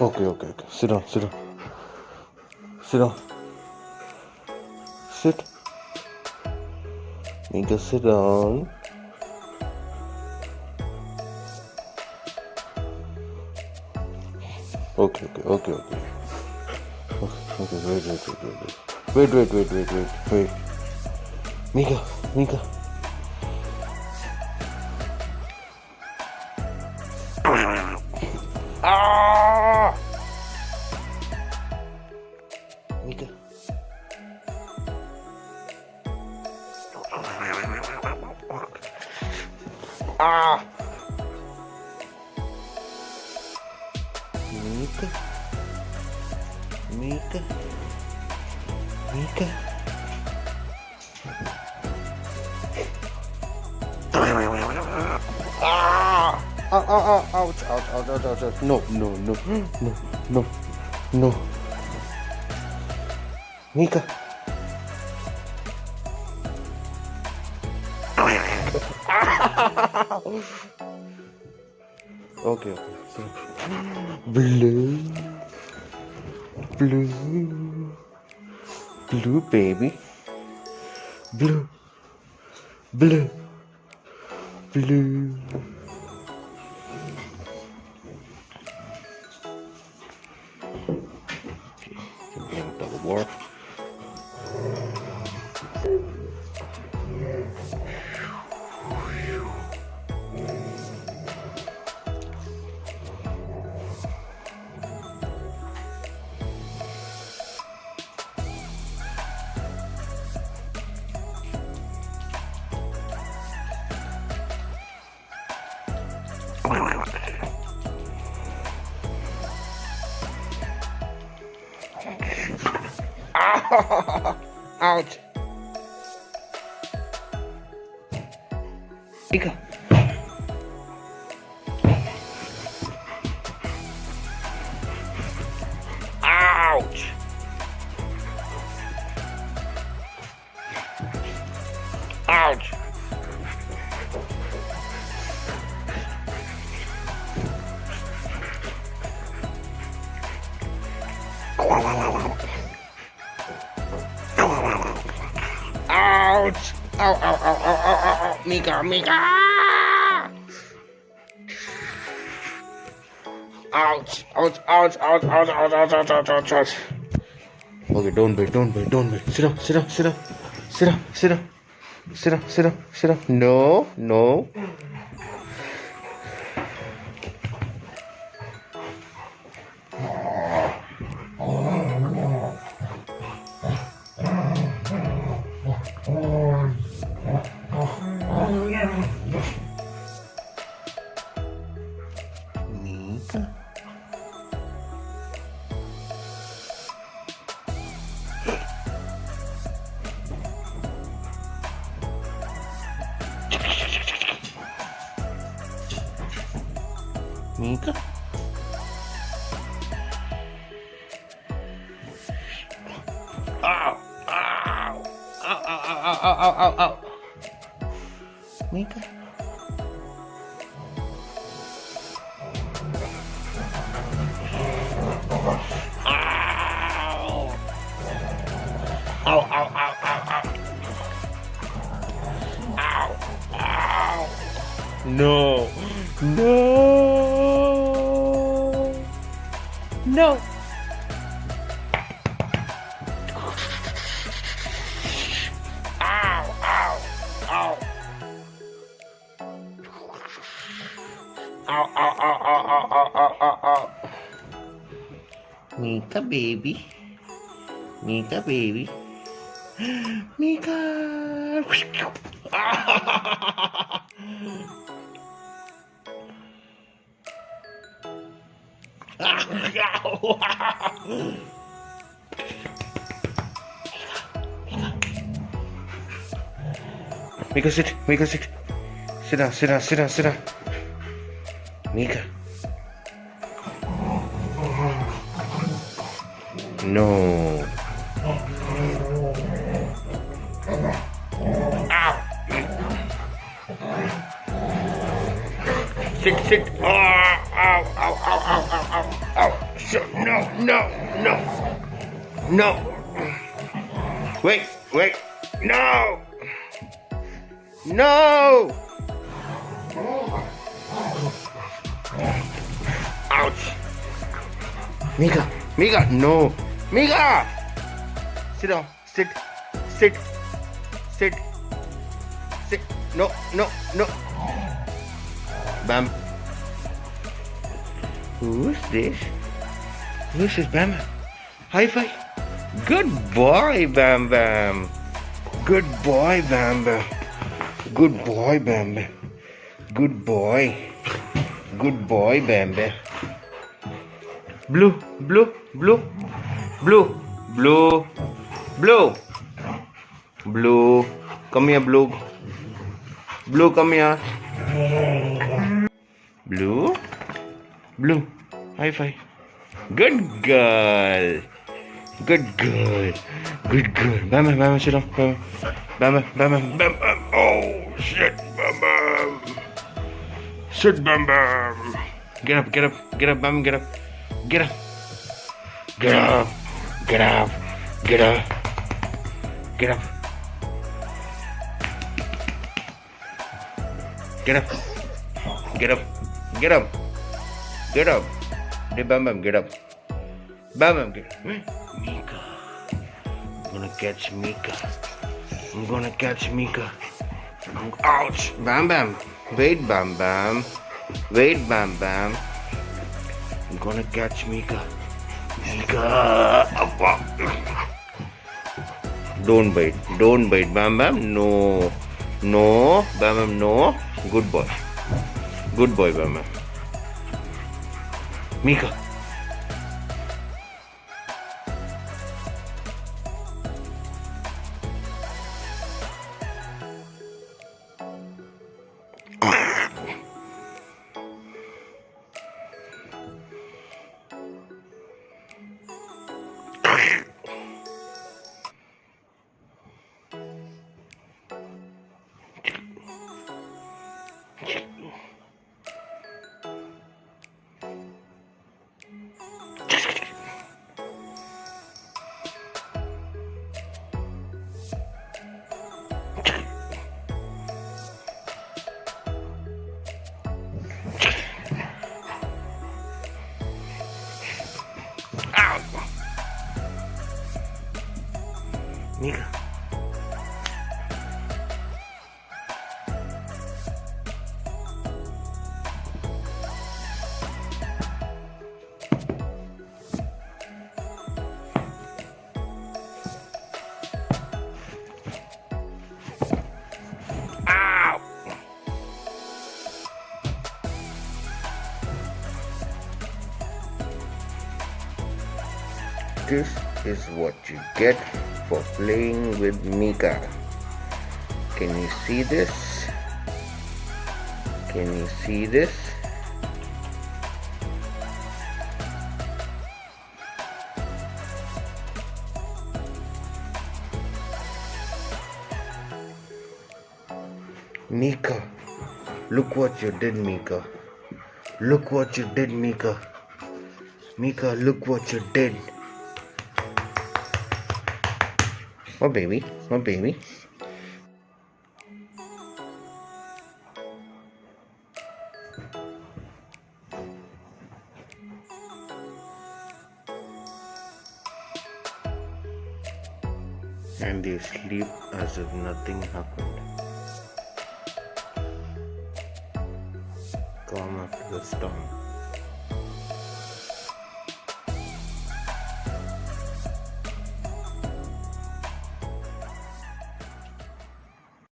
Okay, okay, okay. Sit down, sit down. Sit down. Sit. Mika, sit down. Okay, okay, okay, okay. Okay, wait. Mika. Ah! Mika. Ah! Mika. Ah! Ouch. No. Mika. Okay. Blue, baby. Blue. Game of tug of war. Ouch. Mika. Ouch. Ouch. Ouch! Ow. Mika! Ouch! Okay, don't wait. Sit down. No. Mika? Ow. Mika? Ow. No. Ow. Mika baby. Mika. Mika, sit. Sit down. Mika. No. Ow. Sit. Ow. So, no, no, no, no. Wait, no, no. Ouch. Mika, no. Mika! Sit down, sit. No. Bam. Who's this? This is Bam. High five. Good boy, Bam Bam. Good boy, Bam Bam. Good boy, Bam Bam. Good boy. Good boy, Bam Bam. Blue. Come here, Blue. Blue, come here. Blue. High five. Good girl. Bam, sit down. Bam. Oh, shit, Bam. Sit, Bam. Get up, Bam, get up. Get up. Get up. Get up. Hey, Bam, get up. Bam, get up. Mika. I'm gonna catch Mika. Ouch. Bam. Wait, Bam. I'm gonna catch Mika. Don't bite, Bam. No, Bam, no. Good boy, Bam. Mika. Mika. Ow! This is what you get for playing with Mika. Can you see this? Mika, look what you did, Mika. Mika, look what you did. My baby. And they sleep as if nothing happened. Calm after the storm.